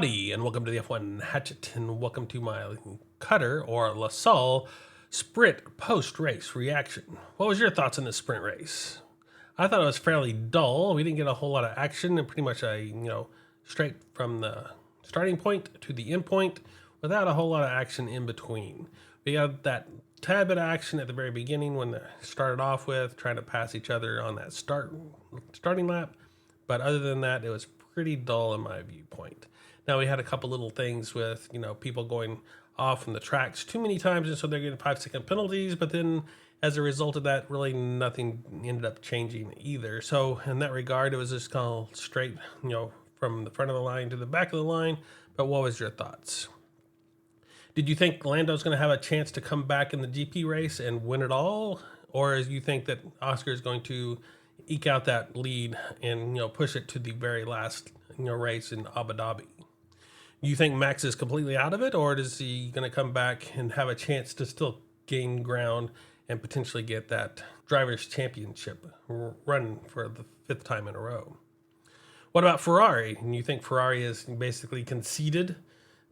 Howdy, and welcome to the F1 Hatchet, and welcome to my Qatar or Lusail sprint post-race reaction. What was your thoughts on this sprint race? I thought it was fairly dull. We didn't get a whole lot of action, and pretty much straight from the starting point to the end point without a whole lot of action in between. We had that tad bit of action at the very beginning when they started off with trying to pass each other on that starting lap, but other than that, it was pretty dull in my viewpoint. Now we had a couple little things with, people going off from the tracks too many times, and so they're getting 5-second penalties, but then as a result of that, really nothing ended up changing either. So in that regard, it was just kind of straight, from the front of the line to the back of the line. But what was your thoughts? Did you think Lando's going to have a chance to come back in the GP race and win it all? Or do you think that Oscar is going to eke out that lead and, push it to the very last, race in Abu Dhabi? Do you think Max is completely out of it, or is he going to come back and have a chance to still gain ground and potentially get that Drivers' Championship run for the 5th time in a row? What about Ferrari? And you think Ferrari has basically conceded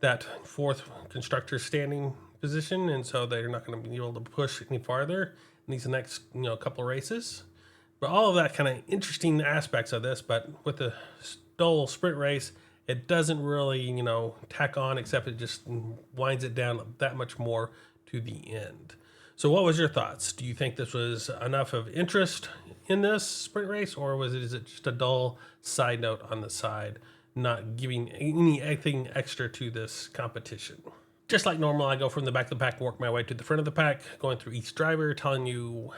that 4th constructor standing position, and so they're not going to be able to push any farther in these next couple of races? But all of that kind of interesting aspects of this, but with the dull sprint race, it doesn't really, tack on, except it just winds it down that much more to the end. So what was your thoughts? Do you think this was enough of interest in this sprint race, or is it just a dull side note on the side, not giving anything extra to this competition? Just like normal, I go from the back of the pack and work my way to the front of the pack, going through each driver, telling you,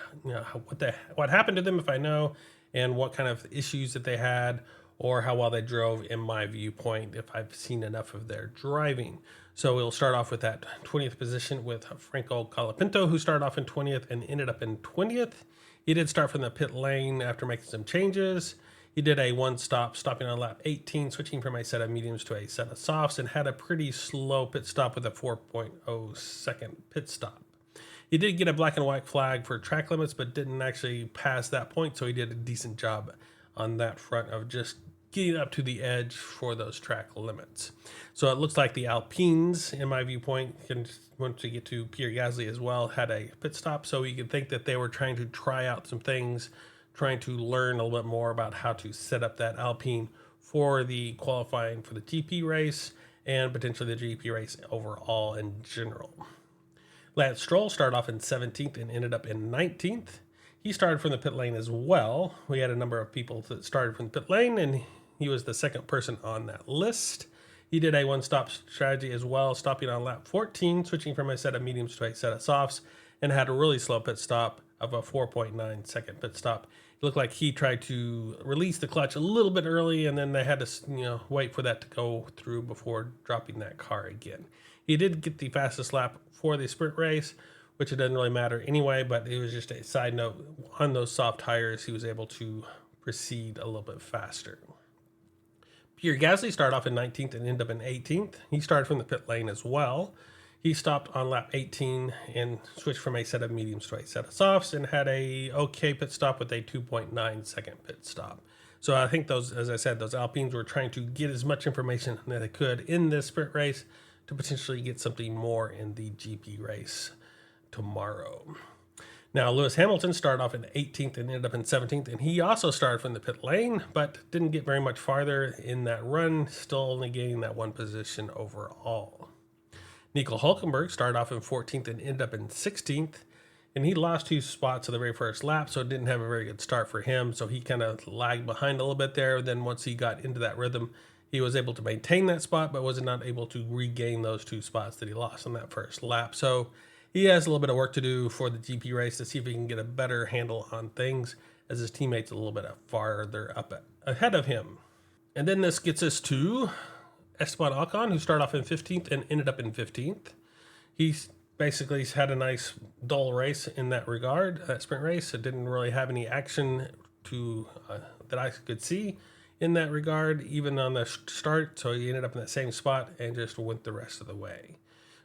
what happened to them if I know, and what kind of issues that they had, or how well they drove in my viewpoint if I've seen enough of their driving. So we'll start off with that 20th position with Jon Carpenter, who started off in 20th and ended up in 20th. He did start from the pit lane after making some changes. He did a one-stop, stopping on lap 18, switching from a set of mediums to a set of softs, and had a pretty slow pit stop with a 4.0 second pit stop. He did get a black and white flag for track limits, but didn't actually pass that point, so he did a decent job on that front of just getting up to the edge for those track limits. So it looks like the Alpines, in my viewpoint, once we get to Pierre Gasly as well, had a pit stop, so you could think that they were trying to try out some things, trying to learn a little bit more about how to set up that Alpine for the qualifying for the GP race and potentially the GP race overall in general. Lance Stroll started off in 17th and ended up in 19th. He started from the pit lane as well. We had a number of people that started from the pit lane, and he was the second person on that list. He did a one-stop strategy as well, stopping on lap 14, switching from a set of mediums to a set of softs, and had a really slow pit stop of a 4.9 second pit stop. It looked like he tried to release the clutch a little bit early, and then they had to wait for that to go through before dropping that car again. He did get the fastest lap for the sprint race, which it doesn't really matter anyway, but it was just a side note. On those soft tires, he was able to proceed a little bit faster. Pierre Gasly started off in 19th and ended up in 18th. He started from the pit lane as well. He stopped on lap 18 and switched from a set of mediums to a set of softs and had a okay pit stop with a 2.9 second pit stop. So I think those Alpines were trying to get as much information that they could in this sprint race to potentially get something more in the GP race tomorrow. Now, Lewis Hamilton started off in 18th and ended up in 17th, and he also started from the pit lane, but didn't get very much farther in that run, still only gaining that one position overall. Nico Hülkenberg started off in 14th and ended up in 16th, and he lost 2 spots at the very first lap, so it didn't have a very good start for him, so he kind of lagged behind a little bit there. Then once he got into that rhythm, he was able to maintain that spot, but was not able to regain those 2 spots that he lost on that first lap. So he has a little bit of work to do for the GP race to see if he can get a better handle on things, as his teammates a little bit farther up ahead of him. And then this gets us to Esteban Ocon, who started off in 15th and ended up in 15th. He basically had a nice dull race in that regard, that sprint race. It didn't really have any action that I could see in that regard, even on the start. So he ended up in that same spot and just went the rest of the way.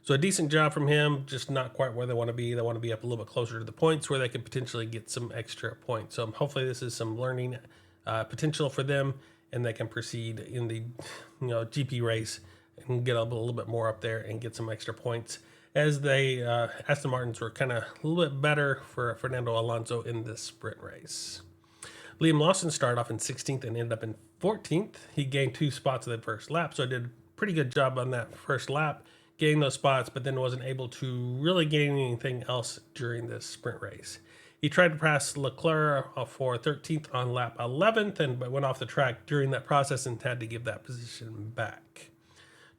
So a decent job from him, just not quite where they want to be. They want to be up a little bit closer to the points where they could potentially get some extra points. So hopefully this is some learning potential for them, and they can proceed in the GP race and get a little bit more up there and get some extra points, as they Aston Martins were kind of a little bit better for Fernando Alonso in this sprint race. Liam Lawson started off in 16th and ended up in 14th. He gained 2 spots in the first lap, so did a pretty good job on that first lap, gaining those spots, but then wasn't able to really gain anything else during this sprint race. He tried to pass Leclerc for 13th on lap 11th, but went off the track during that process and had to give that position back.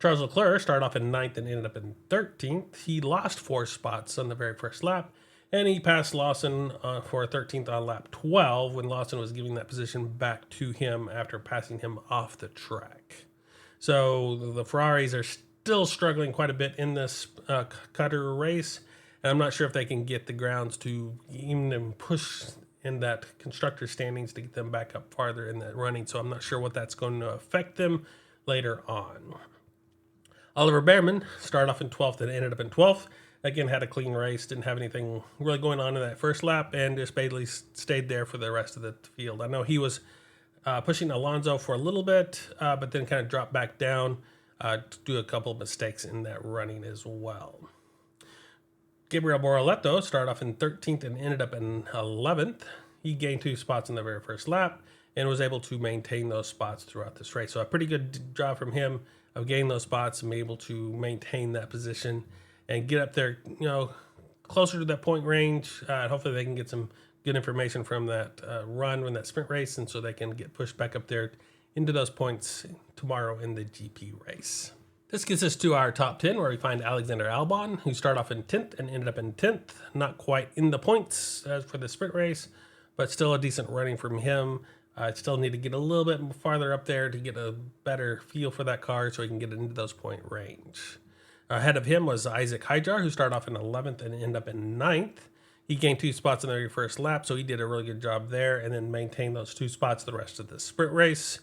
Charles Leclerc started off in 9th and ended up in 13th. He lost 4 spots on the very first lap, and he passed Lawson for 13th on lap 12 when Lawson was giving that position back to him after passing him off the track. So the Ferraris are still struggling quite a bit in this Qatar race, and I'm not sure if they can get the grounds to even push in that constructor standings to get them back up farther in that running, so I'm not sure what that's going to affect them later on. Oliver Behrman started off in 12th and ended up in 12th. Again, had a clean race, didn't have anything really going on in that first lap, and just basically stayed there for the rest of the field. I know he was pushing Alonso for a little bit, but then kind of dropped back down to do a couple of mistakes in that running as well. Gabriel Bortoleto started off in 13th and ended up in 11th. He gained 2 spots in the very first lap and was able to maintain those spots throughout this race. So a pretty good job from him of gaining those spots and be able to maintain that position and get up there, closer to that point range. Hopefully they can get some good information from that run in that sprint race, and so they can get pushed back up there into those points tomorrow in the GP race. This gets us to our top 10, where we find Alexander Albon, who started off in 10th and ended up in 10th. Not quite in the points for the sprint race, but still a decent running from him. Still need to get a little bit farther up there to get a better feel for that car so he can get into those point range. Ahead of him was Isaac Hydjar, who started off in 11th and ended up in 9th. He gained 2 spots in the very first lap, so he did a really good job there, and then maintained those 2 spots the rest of the sprint race.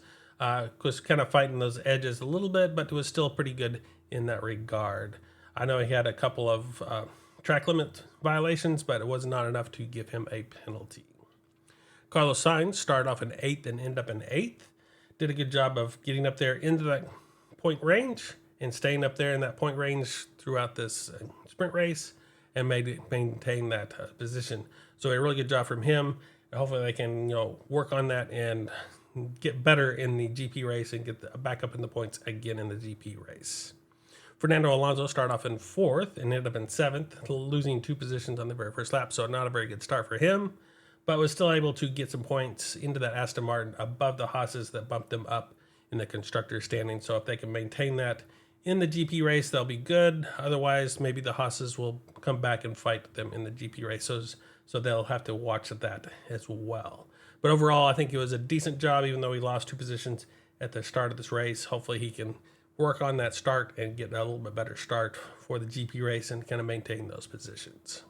Was kind of fighting those edges a little bit, but was still pretty good in that regard. I know he had a couple of track limit violations, but it was not enough to give him a penalty. Carlos Sainz started off in 8th and ended up in 8th. Did a good job of getting up there into that point range and staying up there in that point range throughout this sprint race and maintain that position. So a really good job from him. Hopefully they can work on that and get better in the GP race and get back up in the points again in the GP race. Fernando Alonso started off in 4th and ended up in 7th, losing 2 positions on the very first lap, so not a very good start for him, but was still able to get some points into that Aston Martin above the Haas's that bumped them up in the constructor standing. So if they can maintain that in the GP race, they'll be good. Otherwise, maybe the Haas's will come back and fight them in the GP race. So they'll have to watch that as well. But overall, I think it was a decent job, even though he lost 2 positions at the start of this race. Hopefully he can work on that start and get a little bit better start for the GP race and kind of maintain those positions.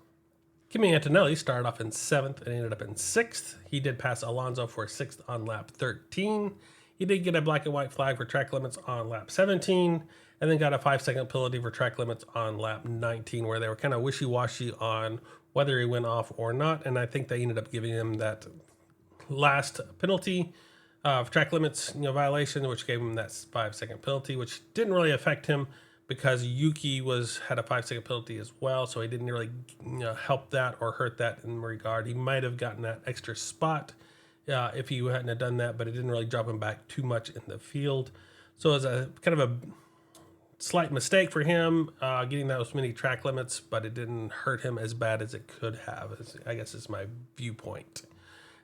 Kimi Antonelli started off in 7th and ended up in 6th. He did pass Alonso for 6th on lap 13. He did get a black and white flag for track limits on lap 17, and then got a 5-second penalty for track limits on lap 19, where they were kind of wishy-washy on whether he went off or not, and I think they ended up giving him that last penalty of track limits violation, which gave him that 5-second penalty, which didn't really affect him because Yuki had a 5-second penalty as well, so he didn't really help that or hurt that in regard. He might have gotten that extra spot if he hadn't have done that, but it didn't really drop him back too much in the field. So it was a kind of a slight mistake for him getting those many track limits, but it didn't hurt him as bad as it could have, I guess is my viewpoint.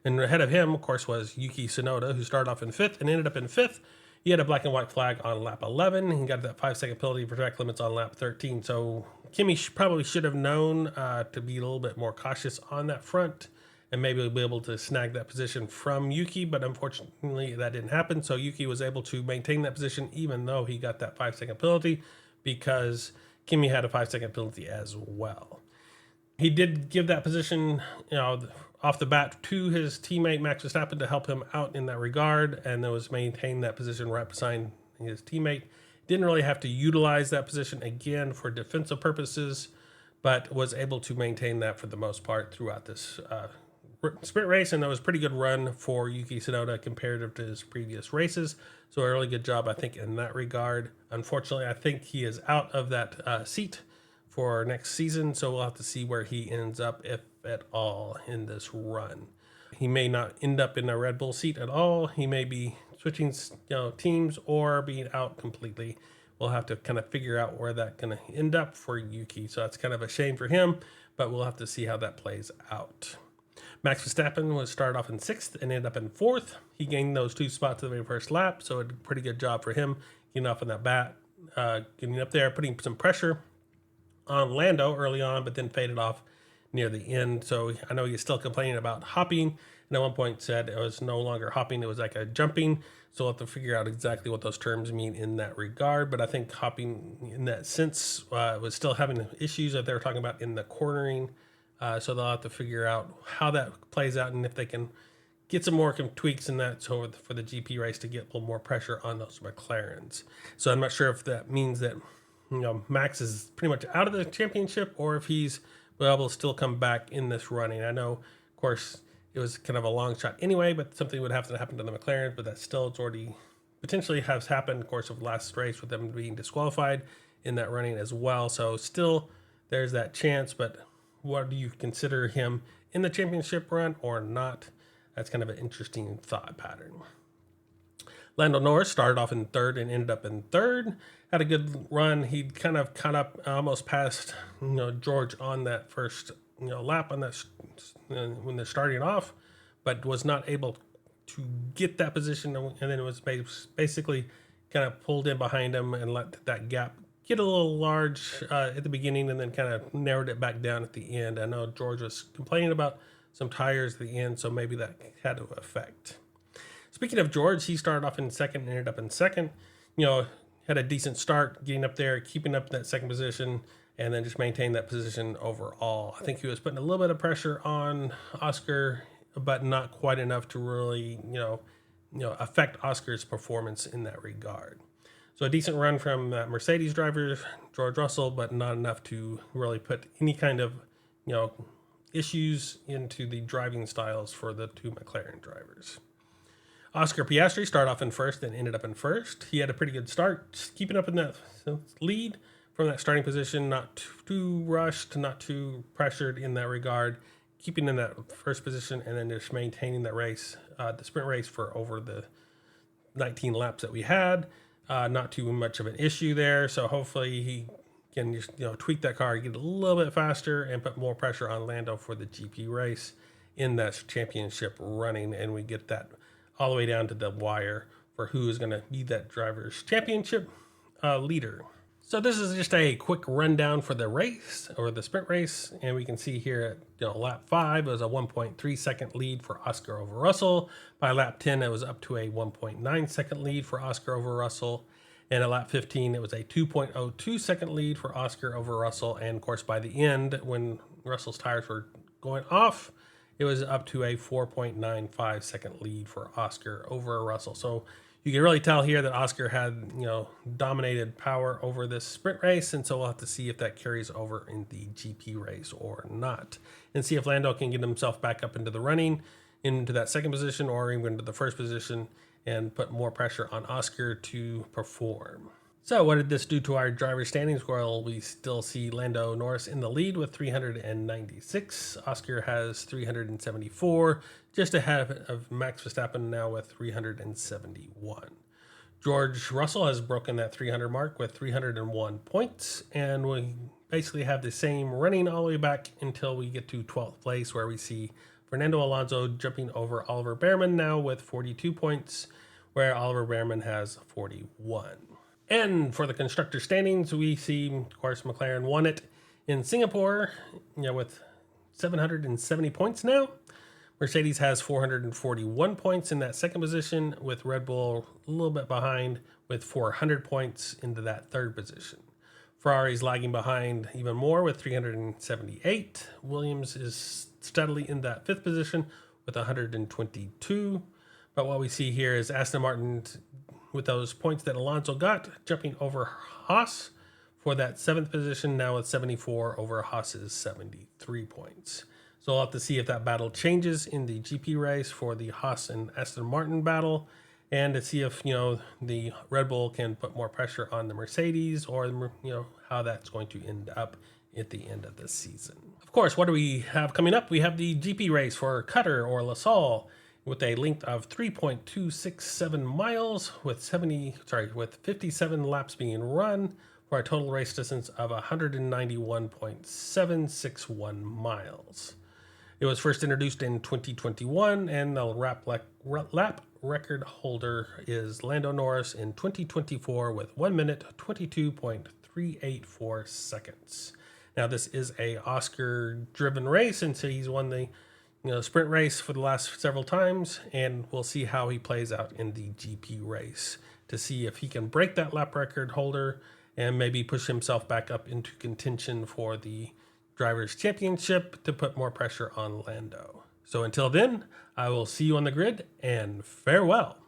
And ahead of him, of course, was Yuki Tsunoda, who started off in 5th and ended up in 5th. He had a black and white flag on lap 11. He got that 5-second penalty for track limits on lap 13. So Kimi probably should have known to be a little bit more cautious on that front and maybe be able to snag that position from Yuki, but unfortunately that didn't happen. So Yuki was able to maintain that position even though he got that 5-second penalty because Kimi had a 5-second penalty as well. He did give that position, off the bat to his teammate Max Verstappen to help him out in that regard, and then was maintain that position right beside his teammate. Didn't really have to utilize that position again for defensive purposes, but was able to maintain that for the most part throughout this sprint race, and that was a pretty good run for Yuki Tsunoda comparative to his previous races. So a really good job, I think, in that regard. Unfortunately, I think he is out of that seat for next season, so we'll have to see where he ends up, if at all, in this run. He may not end up in a Red Bull seat at all. He may be switching, teams or being out completely. We'll have to kind of figure out where that's going to end up for Yuki. So that's kind of a shame for him, but we'll have to see how that plays out. Max Verstappen was started off in 6th and ended up in 4th. He gained those 2 spots at the very first lap, so a pretty good job for him getting off on that bat, getting up there, putting some pressure on Lando early on, but then faded off near the end. So I know he's still complaining about hopping, and at one point said it was no longer hopping, it was like a jumping. So we'll have to figure out exactly what those terms mean in that regard. But I think hopping in that sense was still having issues that they were talking about in the cornering. So they'll have to figure out how that plays out and if they can get some more tweaks in that so for the GP race to get a little more pressure on those McLarens. So I'm not sure if that means that Max is pretty much out of the championship or if he's able to still come back in this running. I know, of course, it was kind of a long shot anyway, but something would have to happen to the McLaren, but that still it's already potentially has happened, of course, of last race with them being disqualified in that running as well. So still there's that chance, but what do you consider him in the championship run or not? That's kind of an interesting thought pattern. Lando Norris started off in 3rd and ended up in 3rd. Had a good run. He kind of caught up, almost passed, George on that first, lap on that when they're starting off, but was not able to get that position, and then it was basically kind of pulled in behind him and let that gap get a little large at the beginning, and then kind of narrowed it back down at the end. I know George was complaining about some tires at the end, so maybe that had an effect. Speaking of George, he started off in 2nd and ended up in 2nd. Had a decent start, getting up there, keeping up that 2nd position, and then just maintain that position overall. I think he was putting a little bit of pressure on Oscar, but not quite enough to really, affect Oscar's performance in that regard. So a decent run from Mercedes driver, George Russell, but not enough to really put any kind of, issues into the driving styles for the 2 McLaren drivers. Oscar Piastri started off in 1st and ended up in 1st. He had a pretty good start, keeping up in that lead from that starting position, not too rushed, not too pressured in that regard, keeping in that 1st position and then just maintaining that race, the sprint race for over the 19 laps that we had. Not too much of an issue there. So hopefully he can just, tweak that car, get a little bit faster and put more pressure on Lando for the GP race in that championship running. And we get that all the way down to the wire for who is going to be that driver's championship leader. So this is just a quick rundown for the race or the sprint race. And we can see here at lap 5, it was a 1.3 second lead for Oscar over Russell. By lap 10, it was up to a 1.9 second lead for Oscar over Russell. And at lap 15, it was a 2.02 second lead for Oscar over Russell. And of course, by the end, when Russell's tires were going off, it was up to a 4.95 second lead for Oscar over Russell. So you can really tell here that Oscar had, dominated power over this sprint race. And so we'll have to see if that carries over in the GP race or not. And see if Lando can get himself back up into the running, into that 2nd position or even into the 1st position and put more pressure on Oscar to perform. So what did this do to our driver standings? Well, we still see Lando Norris in the lead with 396. Oscar has 374, just ahead of Max Verstappen now with 371. George Russell has broken that 300 mark with 301 points, and we basically have the same running all the way back until we get to 12th place, where we see Fernando Alonso jumping over Oliver Behrman now with 42 points, where Oliver Behrman has 41. And for the constructor standings, we see, of course, McLaren won it in Singapore, with 770 points now. Mercedes has 441 points in that 2nd position, with Red Bull a little bit behind with 400 points into that 3rd position. Ferrari's lagging behind even more with 378. Williams is steadily in that 5th position with 122. But what we see here is Aston Martin, with those points that Alonso got, jumping over Haas for that 7th position, now with 74 over Haas's 73 points. So we'll have to see if that battle changes in the GP race for the Haas and Aston Martin battle, and to see if the Red Bull can put more pressure on the Mercedes, or how that's going to end up at the end of the season. Of course, what do we have coming up? We have the GP race for Qatar or Lusail with a length of 3.267 miles with 57 laps being run for a total race distance of 191.761 miles. It was first introduced in 2021, and the lap record holder is Lando Norris in 2024 with 1 minute 22.384 seconds. Now, this is a Oscar-driven race, and so he's won the sprint race for the last several times, and we'll see how he plays out in the GP race to see if he can break that lap record holder and maybe push himself back up into contention for the Drivers' Championship to put more pressure on Lando. So until then, I will see you on the grid, and farewell.